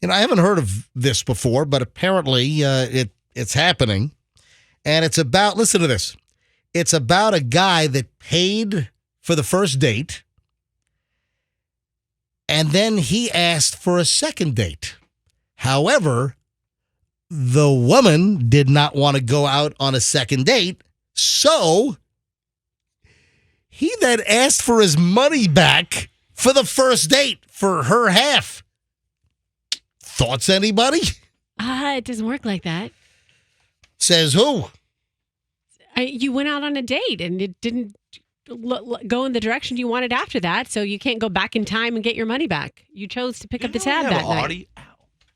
I haven't heard of this before, but apparently it's happening. And it's about, listen to this. It's about a guy that paid for the first date, and then he asked for a second date. However, the woman did not want to go out on a second date, so he then asked for his money back for the first date for her half. Thoughts, anybody? It doesn't work like that. Says who? You went out on a date and it didn't go in the direction you wanted after that, so you can't go back in time and get your money back. You chose to pick up the tab that night.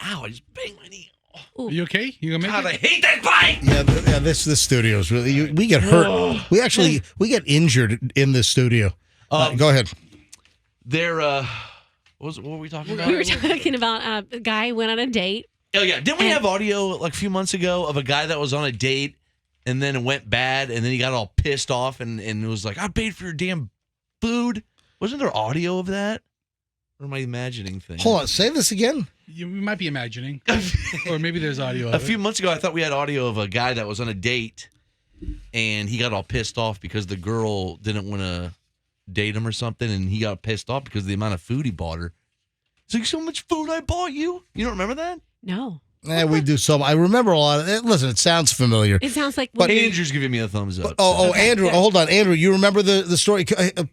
Ow, I just banged my knee. Are you okay? You gonna make God, it? I hate that bike. Yeah, this studio is really, we get hurt. We get injured in this studio. Go ahead. What were we talking about? We were talking about a guy went on a date. Oh, yeah. Didn't we have audio like a few months ago of a guy that was on a date and then it went bad and then he got all pissed off and was like, I paid for your damn food? Wasn't there audio of that? Or am I imagining things? Hold on. Say this again. You might be imagining. Or maybe there's audio of A few months ago, I thought we had audio of a guy that was on a date and he got all pissed off because the girl didn't want to date him or something, and he got pissed off because of the amount of food he bought her. It's like, so much food I bought you? You don't remember that? No. We do some. I remember a lot of it. Listen, it sounds familiar. It sounds like... But Andrew's giving me a thumbs up. Andrew, hold on. Andrew, you remember the story?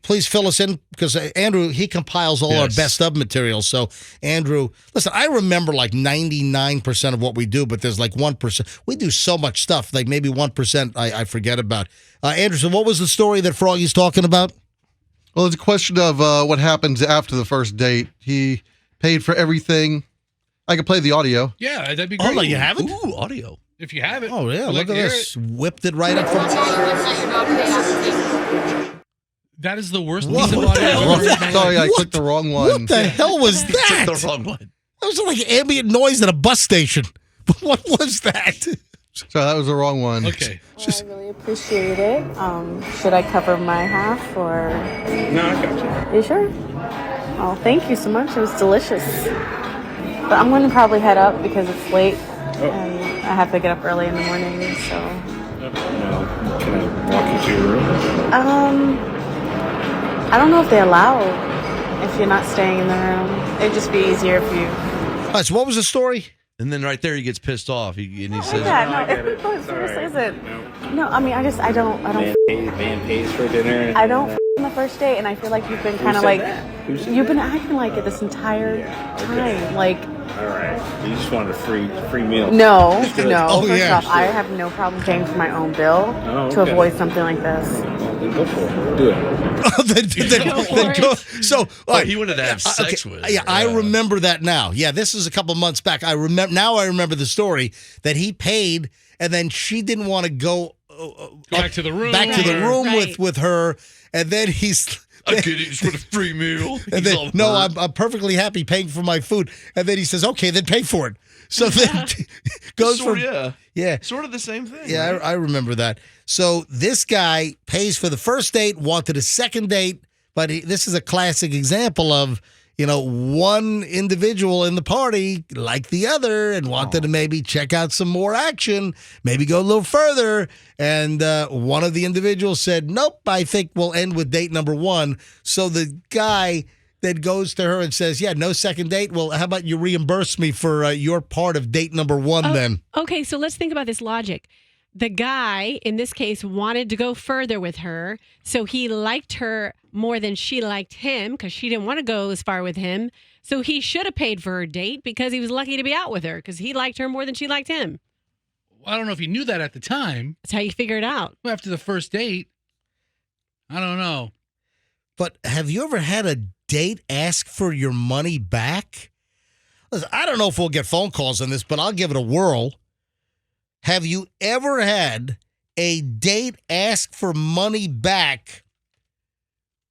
Please fill us in, because Andrew, he compiles all our best of materials. So, Andrew, listen, I remember like 99% of what we do, but there's like 1%. We do so much stuff, like maybe 1% I forget about. Andrew, so what was the story that Froggy's talking about? Well, it's a question of what happens after the first date. He paid for everything. I could play the audio. Yeah, that'd be great. Oh, you have it? Ooh, audio. If you have it. Oh, yeah, I'd look like at to this. Whipped it right up from... That is the worst What piece of the audio hell? I've ever heard in my Sorry, life. I clicked the wrong one. What the hell was that? Clicked the wrong one. That was like ambient noise at a bus station. What was that? So that was the wrong one. Okay. I really appreciate it. Should I cover my half or? No, I got you. You sure? Oh, thank you so much. It was delicious. But I'm going to probably head up because it's late and I have to get up early in the morning. So. Now, can I walk you to your room? I don't know if they allow if you're not staying in the room. It'd just be easier if you. All right, so what was the story? And then right there, he gets pissed off. He says, Yeah, I get it. no, It's all seriously, right. is it? No, I mean, I don't. Man pays for dinner. I don't on the first date, and I feel like you've been kind of said like that? Who said you've been that? acting like it this entire Yeah, okay. time. Like, All right. You just wanted a free meal. no. Oh, First yeah. off, I have no problem paying for my own bill Oh, to okay. avoid something like this. Well, then go for it. Do it. So, all right. he wanted to have sex with her. Yeah, I remember that now. Yeah, this is a couple months back. I remember the story that he paid, and then she didn't want to go Back to the room. Right. with her, and then he's. I get it. Just want a free meal. And He's then, all no, hurt. I'm perfectly happy paying for my food. And then he says, okay, then pay for it. So then goes Sort from, of, yeah. Sort of the same thing. Yeah, right? I remember that. So this guy pays for the first date, wanted a second date, but this is a classic example of, one individual in the party liked the other and wanted to maybe check out some more action, maybe go a little further. And one of the individuals said, nope, I think we'll end with date number one. So the guy then goes to her and says, yeah, no second date. Well, how about you reimburse me for your part of date number one then? Okay, so let's think about this logic. The guy, in this case, wanted to go further with her, so he liked her more than she liked him because she didn't want to go as far with him. So he should have paid for her date because he was lucky to be out with her because he liked her more than she liked him. I don't know if he knew that at the time. That's how you figure it out. After the first date, I don't know. But have you ever had a date ask for your money back? Listen, I don't know if we'll get phone calls on this, but I'll give it a whirl. Have you ever had a date ask for money back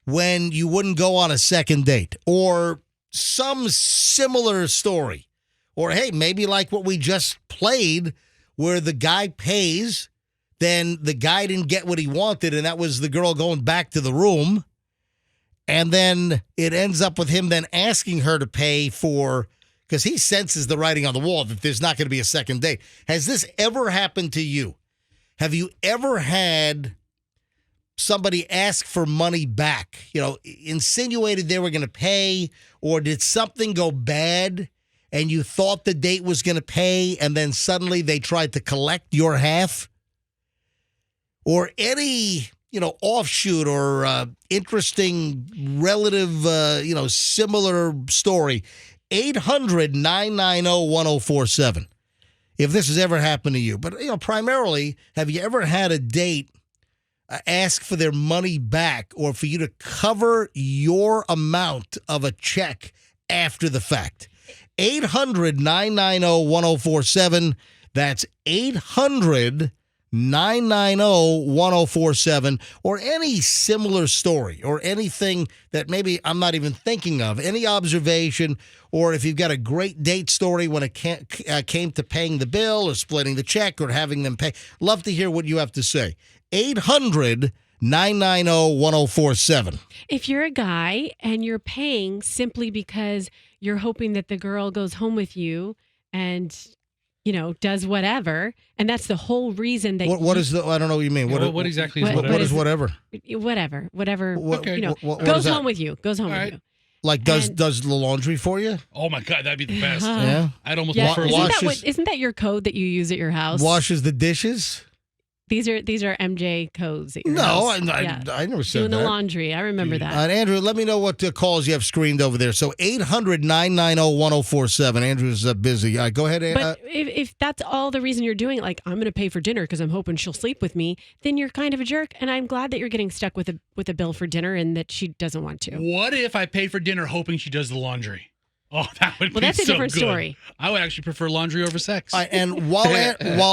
when you wouldn't go on a second date? Or some similar story? Or, hey, maybe like what we just played where the guy pays, then the guy didn't get what he wanted, and that was the girl going back to the room. And then it ends up with him then asking her to pay for because he senses the writing on the wall that there's not going to be a second date. Has this ever happened to you? Have you ever had somebody ask for money back, insinuated they were going to pay, or did something go bad and you thought the date was going to pay and then suddenly they tried to collect your half? Or any, offshoot or interesting relative, similar story. 800-990-1047. If this has ever happened to you. But, primarily, have you ever had a date ask for their money back or for you to cover your amount of a check after the fact? 800-990-1047. That's 800-990-1047, or any similar story or anything that maybe I'm not even thinking of, any observation, or if you've got a great date story when it came to paying the bill or splitting the check or having them pay. Love to hear what you have to say. 800-990-1047. If you're a guy and you're paying simply because you're hoping that the girl goes home with you and does whatever, and that's the whole reason that what is the? I don't know what you mean. What exactly is what- whatever? What is whatever? Whatever. Okay. What Goes is that? home with you. Goes home All with right. you. Like does the laundry for you? Oh my God, that'd be the best. Yeah. I'd almost Yeah, prefer Washes- isn't that your code that you use at your house? Washes the dishes? These are MJ codes at your No, house. I never said Doing that. the laundry. I remember that. Andrew, let me know what calls you have screened over there. So 800-990-1047. Andrew's busy. Go ahead. But if that's all the reason you're doing it, like I'm going to pay for dinner because I'm hoping she'll sleep with me, then you're kind of a jerk. And I'm glad that you're getting stuck with a bill for dinner and that she doesn't want to. What if I pay for dinner hoping she does the laundry? Oh, that would be Well, that's a so different good. story. I would actually prefer laundry over sex. And while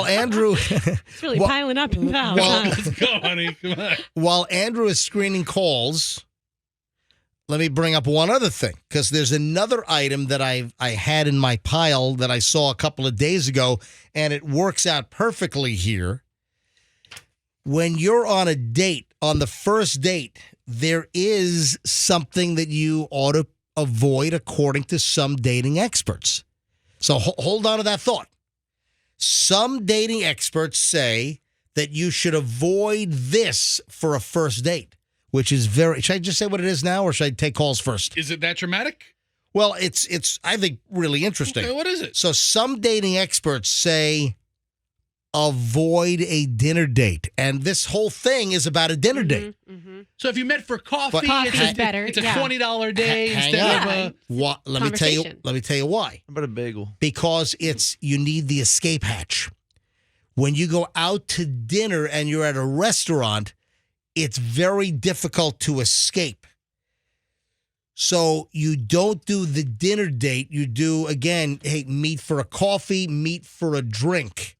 Andrew It's really Well- piling up in the house. well- huh? Let's go, honey. Come on. while Andrew is screening calls, let me bring up one other thing, because there's another item that I had in my pile that I saw a couple of days ago, and it works out perfectly here. When you're on a date, on the first date, there is something that you ought to avoid according to some dating experts. So hold on to that thought. Some dating experts say that you should avoid this for a first date, which is should I just say what it is now, or should I take calls first? Is it that dramatic? Well, it's I think really interesting. Okay, what is it? So some dating experts say avoid a dinner date. And this whole thing is about a dinner date. Mm-hmm. So if you met for coffee, But- Coffee it's is better, It's a yeah. $20 day Hang instead on. of Yeah. a. What, let me tell you why. How about a bagel? Because you need the escape hatch. When you go out to dinner and you're at a restaurant, it's very difficult to escape. So you don't do the dinner date. You do, again, meet for a coffee, meet for a drink,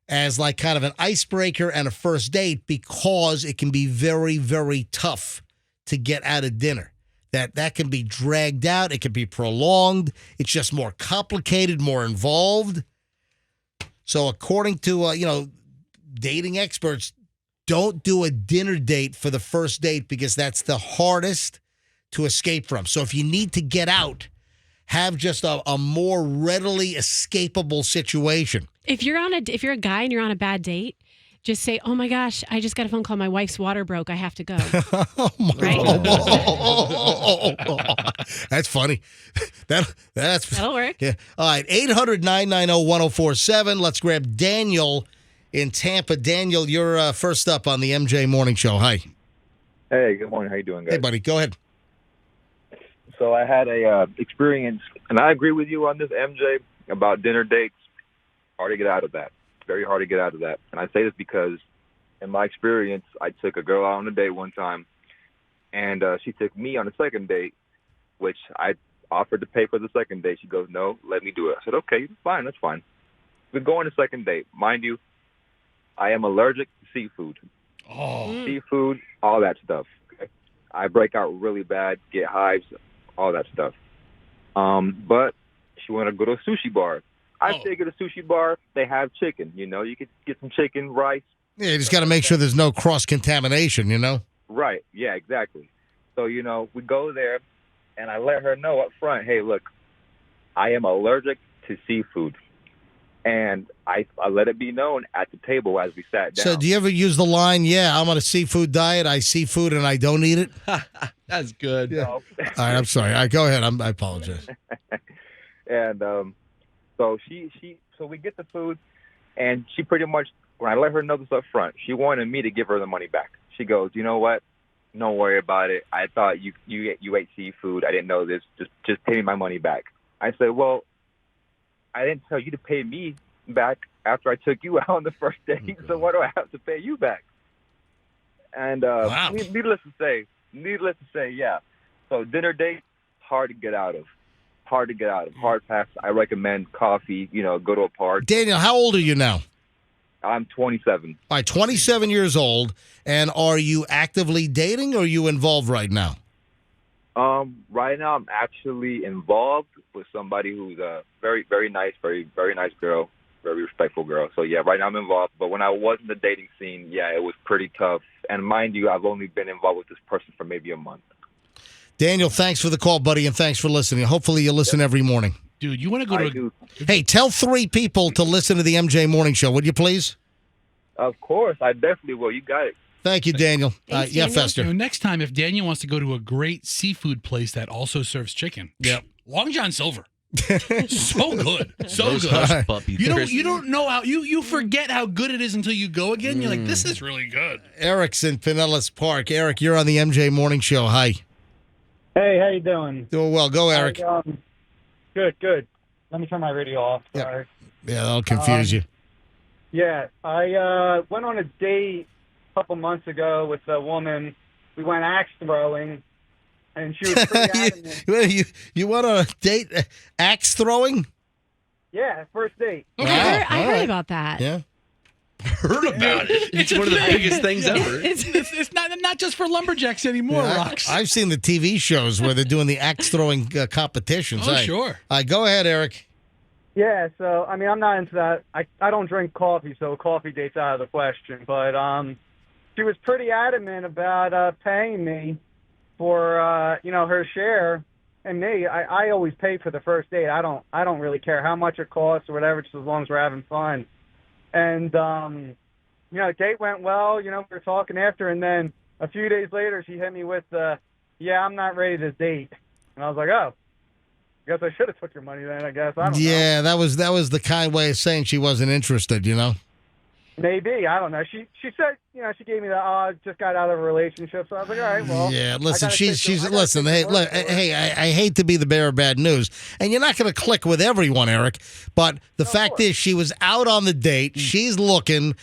as like kind of an icebreaker and a first date, because it can be very, very tough to get out of dinner. That can be dragged out. It can be prolonged. It's just more complicated, more involved. So according to, dating experts, don't do a dinner date for the first date because that's the hardest to escape from. So if you need to get out, have just a more readily escapable situation. If you're a guy and you're on a bad date, just say, "Oh my gosh, I just got a phone call. My wife's water broke. I have to go." Oh my Right? That's funny. That'll work. Yeah. All right. 800-990-1047. Let's grab Daniel in Tampa. Daniel, you're first up on the MJ Morning Show. Hi. Hey, good morning. How you doing, guys? Hey, buddy. Go ahead. So I had a experience, and I agree with you on this, MJ, about dinner dates. Hard to get out of that. Very hard to get out of that. And I say this because, in my experience, I took a girl out on a date one time, and she took me on a second date, which I offered to pay for the second date. She goes, "No, let me do it." I said, "Okay, fine, that's fine." We go on a second date. Mind you, I am allergic to seafood. Oh, Seafood, all that stuff. Okay? I break out really bad, get hives, all that stuff. But she wanted to go to a sushi bar. I figured a sushi bar, they have chicken. You could get some chicken, rice. Yeah, you just got to make sure there's no cross-contamination, Right, yeah, exactly. So, we go there, and I let her know up front, hey, look, I am allergic to seafood. And I let it be known at the table as we sat down. So do you ever use the line, yeah, I'm on a seafood diet, I see food and I don't eat it? That's good. No. All right, I'm sorry. All right, go ahead. I apologize. And so so we get the food, and she pretty much, when I let her know this up front, she wanted me to give her the money back. She goes, you know what? Don't worry about it. I thought you ate seafood. I didn't know this. Just pay me my money back. I said, well, I didn't tell you to pay me back after I took you out on the first date, so why do I have to pay you back? And Wow. needless to say, yeah. So dinner date, hard to get out of. Hard pass. I recommend coffee, go to a park. Daniel, how old are you now? I'm 27. All right, 27 years old. And are you actively dating or are you involved right now? Right now I'm actually involved with somebody who's a very, very nice, very, very nice girl, very respectful girl. So yeah, right now I'm involved. But when I was in the dating scene, yeah, it was pretty tough. And mind you, I've only been involved with this person for maybe a month. Daniel, thanks for the call, buddy, and thanks for listening. Hopefully you listen every morning. Dude, you want to go I to do. Hey, tell 3 people to listen to the MJ Morning Show, would you please? Of course, I definitely will. You got it. Thank you, Daniel. Thanks, Yeah, Daniel. Fester. next time if Daniel wants to go to a great seafood place that also serves chicken. Yep. Long John Silver. So good. So Those good. hush puppies. You don't know how you forget how good it is until you go again. You're like, this is really good. Eric's in Pinellas Park. Eric, you're on the MJ Morning Show. Hi. Hey, how you doing? Doing well. Go, Eric. Good. Let me turn my radio off. Yep. Sorry. Yeah, that'll confuse you. Yeah, I went on a date a couple months ago with a woman. We went axe throwing, and she was pretty adamant. You went on a date, axe throwing? Yeah, first date. I Wow. heard All right. about that. Yeah. Heard about it. It's one of the biggest things ever. It's not just for lumberjacks anymore, Rox. I've seen the TV shows where they're doing the axe throwing competitions. Oh, sure. Go ahead, Eric. Yeah, so I mean, I'm not into that. I don't drink coffee, so a coffee date's out of the question. But she was pretty adamant about paying me for her share, and me. I always pay for the first date. I don't really care how much it costs or whatever, just as long as we're having fun. And the date went well. We were talking after, and then a few days later, she hit me with "Yeah, I'm not ready to date," and I was like, "Oh." I guess I should have took your money then, I guess. I don't know. Yeah, that was the kind way of saying she wasn't interested, Maybe. I don't know. She said, she gave me the, just got out of a relationship. So I was like, all right, well. Yeah, listen, I she's gotta listen, take hey, the word look, for it. hey, I hate to be the bearer of bad news, and you're not going to click with everyone, Eric, but the fact is she was out on the date, she's looking,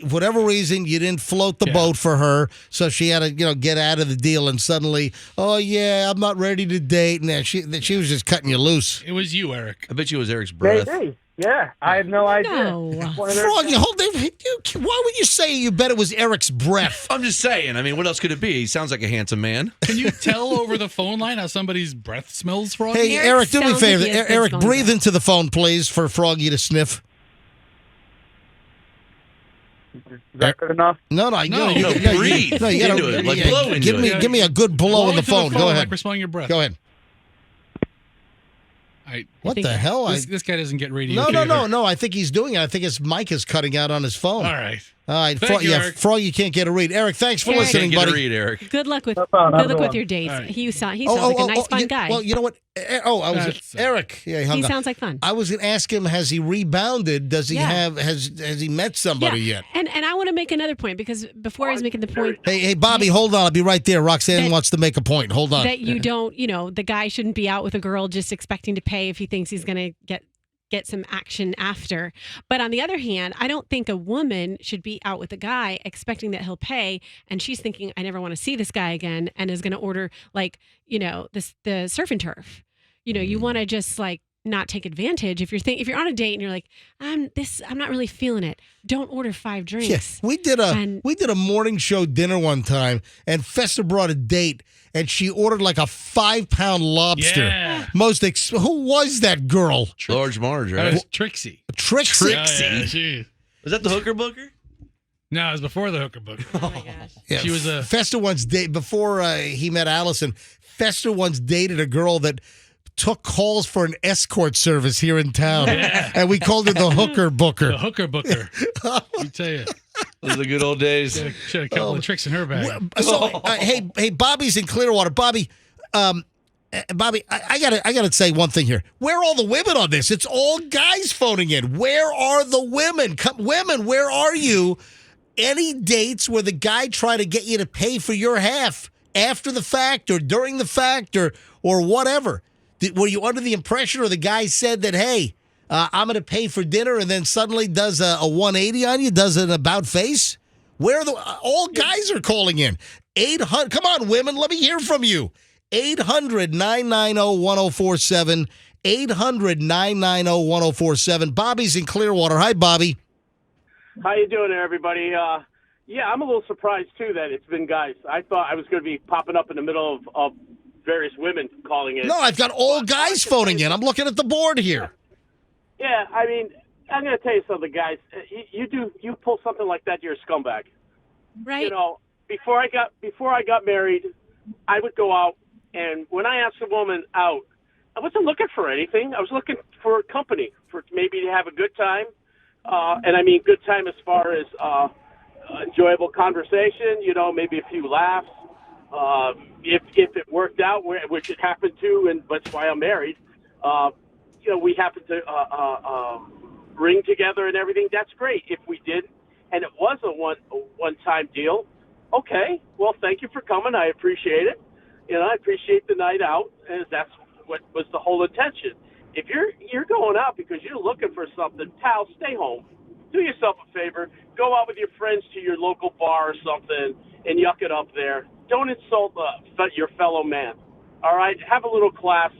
whatever reason, you didn't float the boat for her, so she had to, get out of the deal, and suddenly, oh yeah, I'm not ready to date, and she was just cutting you loose. It was you, Eric. I bet you it was Eric's breath. Maybe. Yeah, I had no idea. No. One of those Froggy, things. why would you say you bet it was Eric's breath? I'm just saying. I mean, what else could it be? He sounds like a handsome man. Can you tell over the phone line how somebody's breath smells, Froggy? Hey, Eric Eric, do me a sounds like favor. he has Eric, things going breathe on. into the phone, please, for Froggy to sniff. Is that good enough? No, breathe you into it, like blow into it. Give me a good blow Blow in the into phone. Go like ahead. we're smelling your breath. Go ahead. What think the hell? This guy doesn't get radio. No. I think he's doing it. I think his mic is cutting out on his phone. All right. All right. Thank you, Eric. Frog, you can't get a read. Eric, thanks for Eric. listening, Can't get a buddy. read, Eric. Good luck with problem. your dates. All right. He sounds like a nice, fun guy. Well, you know what? Eric. Yeah, he hung He up. sounds like fun. I was going to ask him, has he rebounded? Does he Yeah. has he met somebody yet? And I want to make another point because before I was making the point Hey, Bobby, hold on. I'll be right there. Roxanne wants to make a point. Hold on. that you don't, the guy shouldn't be out with a girl just expecting to pay if he thinks he's going to get some action after. But on the other hand, I don't think a woman should be out with a guy expecting that he'll pay and she's thinking, I never want to see this guy again, and is going to order the surf and turf. You want to just not take advantage. If you're on a date and you're like, I'm not really feeling it, don't order 5 drinks. Yeah, we did a morning show dinner one time, and Fester brought a date, and she ordered like a 5-pound lobster. Yeah. Who was that girl? Large Marge, That right? was Trixie. Trixie. She- Was that the hooker booker? No, it was before the hooker book. Oh my gosh. Yeah, She was a- Fester once before he met Allison. Fester once dated a girl that took calls for an escort service here in town, and we called her the hooker booker. The hooker booker. Let me tell you. Those are the good old days. She had a couple of tricks in her bag. So, hey, Bobby's in Clearwater. Bobby, I gotta say one thing here. Where are all the women on this? It's all guys phoning in. Where are the women? Women, where are you? Any dates where the guy tried to get you to pay for your half after the fact or during the fact or whatever? Were you under the impression, or the guy said that, hey, I'm going to pay for dinner, and then suddenly does a 180 on you, does an about face? Where are all guys are calling in. 800, come on, women, let me hear from you. 800-990-1047. 800-990-1047. Bobby's in Clearwater. Hi, Bobby. How you doing there, everybody? Yeah, I'm a little surprised, too, that it's been guys. I thought I was going to be popping up in the middle of various women calling in. No, I've got all guys phoning in. I'm looking at the board here. Yeah, I mean, I'm going to tell you something, guys. You pull something like that, you're a scumbag. Right. You know, before I got married, I would go out, and when I asked a woman out, I wasn't looking for anything. I was looking for company, for maybe to have a good time. And I mean good time as far as enjoyable conversation, you know, maybe a few laughs. If it worked out, which it happened to, and that's why I'm married, you know, we happened to ring together and everything. That's great. If we did, and it was a one-time deal, okay. Well, thank you for coming. I appreciate it. You know, I appreciate the night out, and that's what was the whole intention. If you're going out because you're looking for something, pal, stay home. Do yourself a favor. Go out with your friends to your local bar or something and yuck it up there. Don't insult your fellow man. All right? Have a little class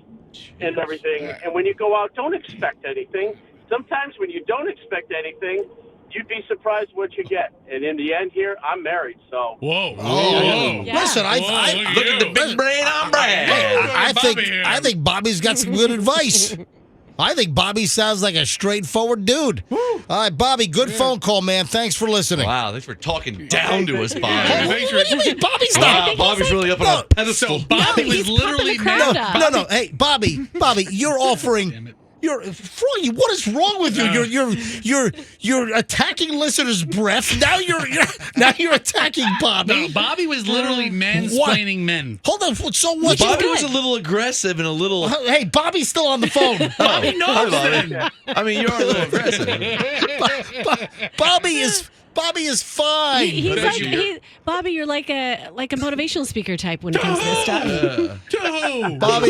and everything. And when you go out, don't expect anything. Sometimes when you don't expect anything, you'd be surprised what you get. And in the end here, I'm married, so. Whoa. Yeah. Listen, Whoa, Look at the big brain on Brad. I think Bobby's got some good advice. I think Bobby sounds like a straightforward dude. All right, Bobby, good phone call, man. Thanks for listening. Wow, thanks for talking down to us, Bobby. What do you mean? Bobby's Wow, not. Bobby's really up on a pedestal. So Bobby he's was literally pumping the crowd mad. up. No. Hey, Bobby, you're offering. Froggy, what is wrong with you? You're attacking listeners' breath. Now you're attacking Bobby. No, Bobby was literally mansplaining men. Hold on. So what? Bobby was a little aggressive and a little. Hey, Bobby's still on the phone. Bobby knows Bobby. it. I mean, you're a little aggressive. Bobby is fine. He's like Bobby. You're like a motivational speaker type when it comes to this stuff. Bobby,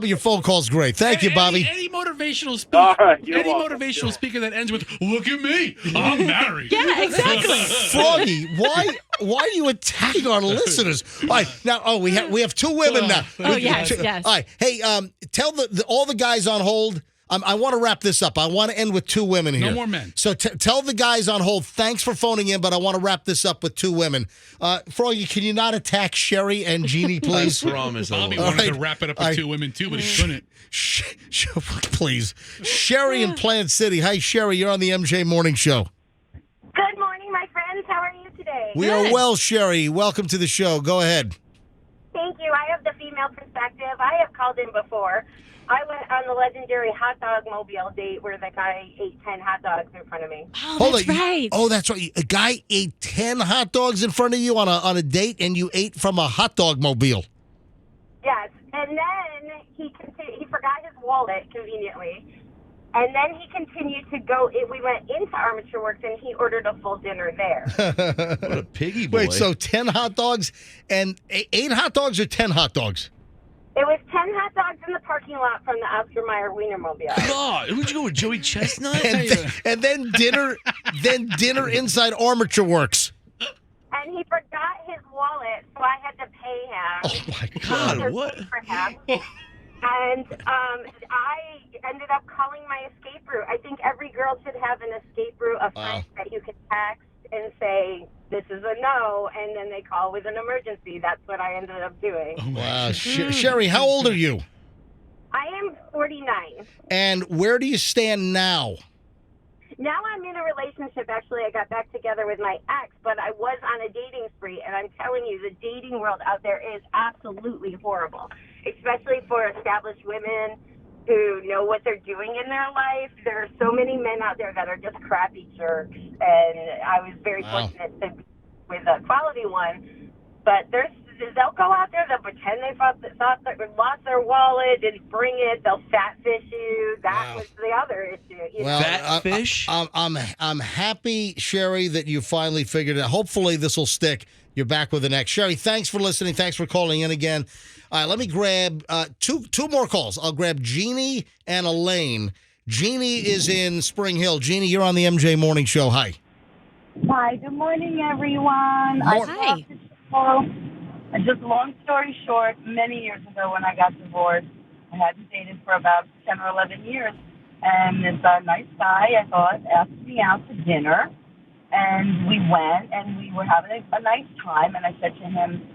your phone call's great. Thank you, Bobby. Any motivational speaker. All right, Any motivational speaker that ends with "Look at me, I'm married." Yeah, exactly. Froggy, why are you attacking our listeners? All right, now we have two women now. Oh, yes. All right, hey, tell all the guys on hold. I want to wrap this up. I want to end with two women here. No more men. So tell the guys on hold, thanks for phoning in, but I want to wrap this up with two women. Froggy, can you not attack Sherry and Jeannie, please? I promise. Bobby All wanted right. to wrap it up with two women too, but he couldn't. Please. Sherry in Plant City. Hi, Sherry. You're on the MJ Morning Show. Good morning, my friends. How are you today? We are well, Sherry. Welcome to the show. Go ahead. Thank you. I have the female perspective. I have called in before. I went on the legendary hot dog mobile date where the guy ate 10 hot dogs in front of me. Oh, that's right. Oh, that's right. A guy ate 10 hot dogs in front of you on a date, and you ate from a hot dog mobile. Yes. And then he forgot his wallet, conveniently. And then he continued to go. We went into Armature Works, and he ordered a full dinner there. What a piggy boy. Wait, so 10 hot dogs and 8 hot dogs or 10 hot dogs? It was 10 hot dogs in the parking lot from the Oscar Mayer Wienermobile. God, who'd you go with, Joey Chestnut? and then dinner inside Armature Works. And he forgot his wallet, so I had to pay him. Oh, my God, what? For him. And I ended up calling my escape route. I think every girl should have an escape route, a friend that you can text and say, this is a no, and then they call with an emergency. That's what I ended up doing. Oh, wow. Sherry, how old are you? I am 49. And where do you stand now? Now I'm in a relationship. Actually, I got back together with my ex, but I was on a dating spree, and I'm telling you, the dating world out there is absolutely horrible. especially for established women who know what they're doing in their life. There are so many men out there that are just crappy jerks, and I was very fortunate to be with a quality one. But they'll go out there, they'll pretend they lost their wallet, didn't bring it, they'll fatfish you. That was the other issue. You know? Fatfish? I'm happy, Sherry, that you finally figured it out. Hopefully this will stick. You're back with the next. Sherry, thanks for listening. Thanks for calling in again. All right, let me grab two more calls. I'll grab Jeannie and Elaine. Jeannie is in Spring Hill. Jeannie, you're on the MJ Morning Show. Hi. Hi, good morning, everyone. Hi. Just long story short, many years ago when I got divorced, I hadn't dated for about 10 or 11 years. And this nice guy, I thought, asked me out to dinner. And we went, and we were having a nice time. And I said to him,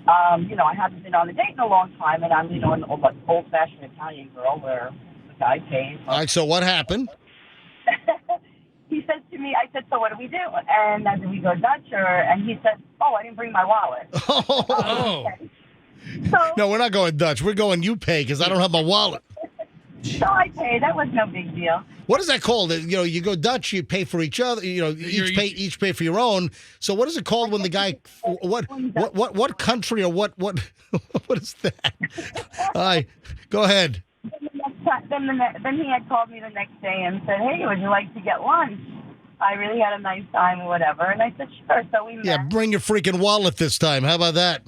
I haven't been on a date in a long time, and I'm, an old-fashioned Italian girl where the guy pays. All right, so what happened? He says to me, I said, so what do we do? And I said, we go Dutch, and he said, oh, I didn't bring my wallet. Okay. So, No, we're not going Dutch. We're going you pay because I don't have my wallet. So I paid. That was no big deal. What is that called? You go Dutch, you pay for each other. Each pay for your own. So what is it called when the guy? What country or what what is that? All right, go ahead. Then he had called me the next day and said, hey, would you like to get lunch? I really had a nice time or whatever. And I said, sure. So we met. Yeah, bring your freaking wallet this time. How about that?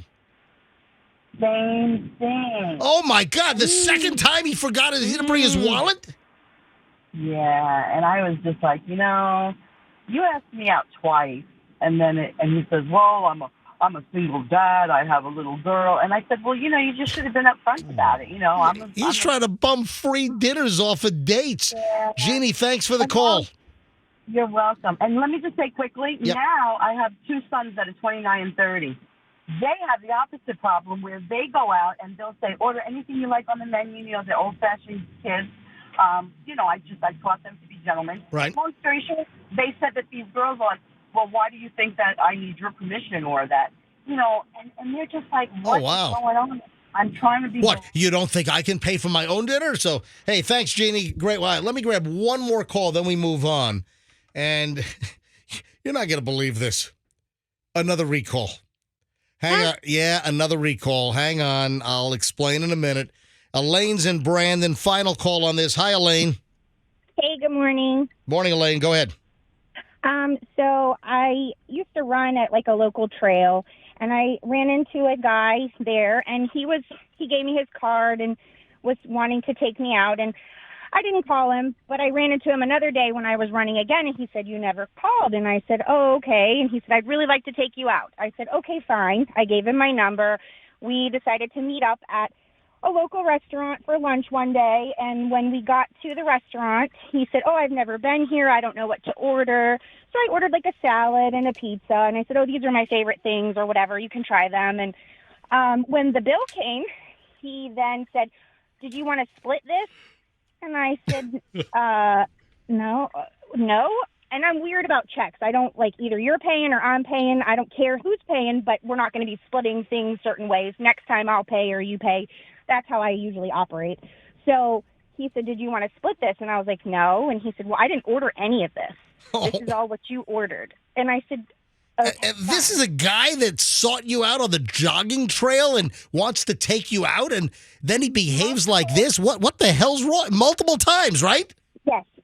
Same thing. Oh, my God. The second time he forgot he didn't bring his wallet? Yeah. And I was just like, you asked me out twice. And he says, well, I'm a single dad. I have a little girl. And I said, well, you just should have been upfront about it. He's trying to bum free dinners off of dates. Yeah. Jeannie, thanks for the call. You're welcome. And let me just say quickly, now I have two sons that are 29 and 30. They have the opposite problem where they go out and they'll say, order anything you like on the menu. They're old-fashioned kids. I taught them to be gentlemen. Right. Long story short, they said that these girls are like, well, why do you think that I need your permission or that? And they're just like, what's going on? I'm trying to be... What, you don't think I can pay for my own dinner? So, hey, thanks, Jeannie. Great. Well, let me grab one more call, then we move on. And you're not going to believe this. Another recall. Hang on. Yeah, another recall. Hang on. I'll explain in a minute. Elaine's in Brandon. Final call on this. Hi, Elaine. Hey, good morning. Morning, Elaine. Go ahead. So I used to run at like a local trail, and I ran into a guy there, and he gave me his card and was wanting to take me out, and I didn't call him, but I ran into him another day when I was running again, and he said, you never called. And I said, oh, okay. And he said, I'd really like to take you out. I said, okay, fine. I gave him my number. We decided to meet up at a local restaurant for lunch one day, and when we got to the restaurant, he said, oh, I've never been here. I don't know what to order. So I ordered like a salad and a pizza, and I said, oh, these are my favorite things or whatever. You can try them. And when the bill came, he then said, did you want to split this? And I said, no. And I'm weird about checks. I don't like either you're paying or I'm paying. I don't care who's paying, but we're not going to be splitting things certain ways. Next time I'll pay or you pay. That's how I usually operate. So he said, did you want to split this? And I was like, no. And he said, well, I didn't order any of this. This is all what you ordered. And I said, okay, this is a guy that sought you out on the jogging trail and wants to take you out, and then he behaves like this? What the hell's wrong? Multiple times, right?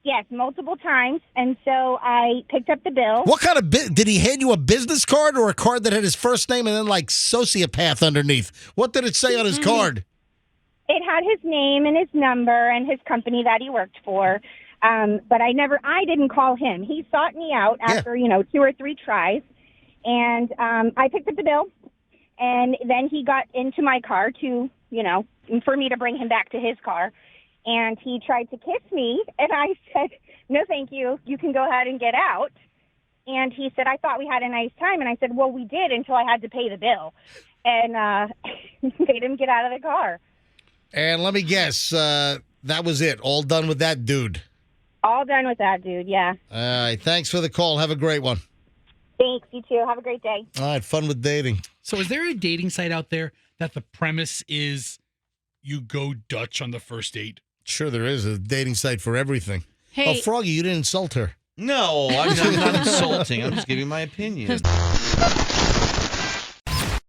Yes, multiple times. And so I picked up the bill. What kind of did he hand you a business card or a card that had his first name and then like sociopath underneath? What did it say on his card? It had his name and his number and his company that he worked for. But I didn't call him. He sought me out after, 2 or 3 tries. And I picked up the bill. And then he got into my car for me to bring him back to his car. And he tried to kiss me. And I said, no, thank you. You can go ahead and get out. And he said, I thought we had a nice time. And I said, well, we did until I had to pay the bill. And made him get out of the car. And let me guess, that was it. All done with that dude. All done with that dude, yeah. All right. Thanks for the call. Have a great one. Thanks. You too. Have a great day. All right. Fun with dating. So is there a dating site out there that the premise is you go Dutch on the first date? Sure, there is a dating site for everything. Hey. Oh, Froggy, you didn't insult her. No, I'm not insulting. I'm just giving my opinion.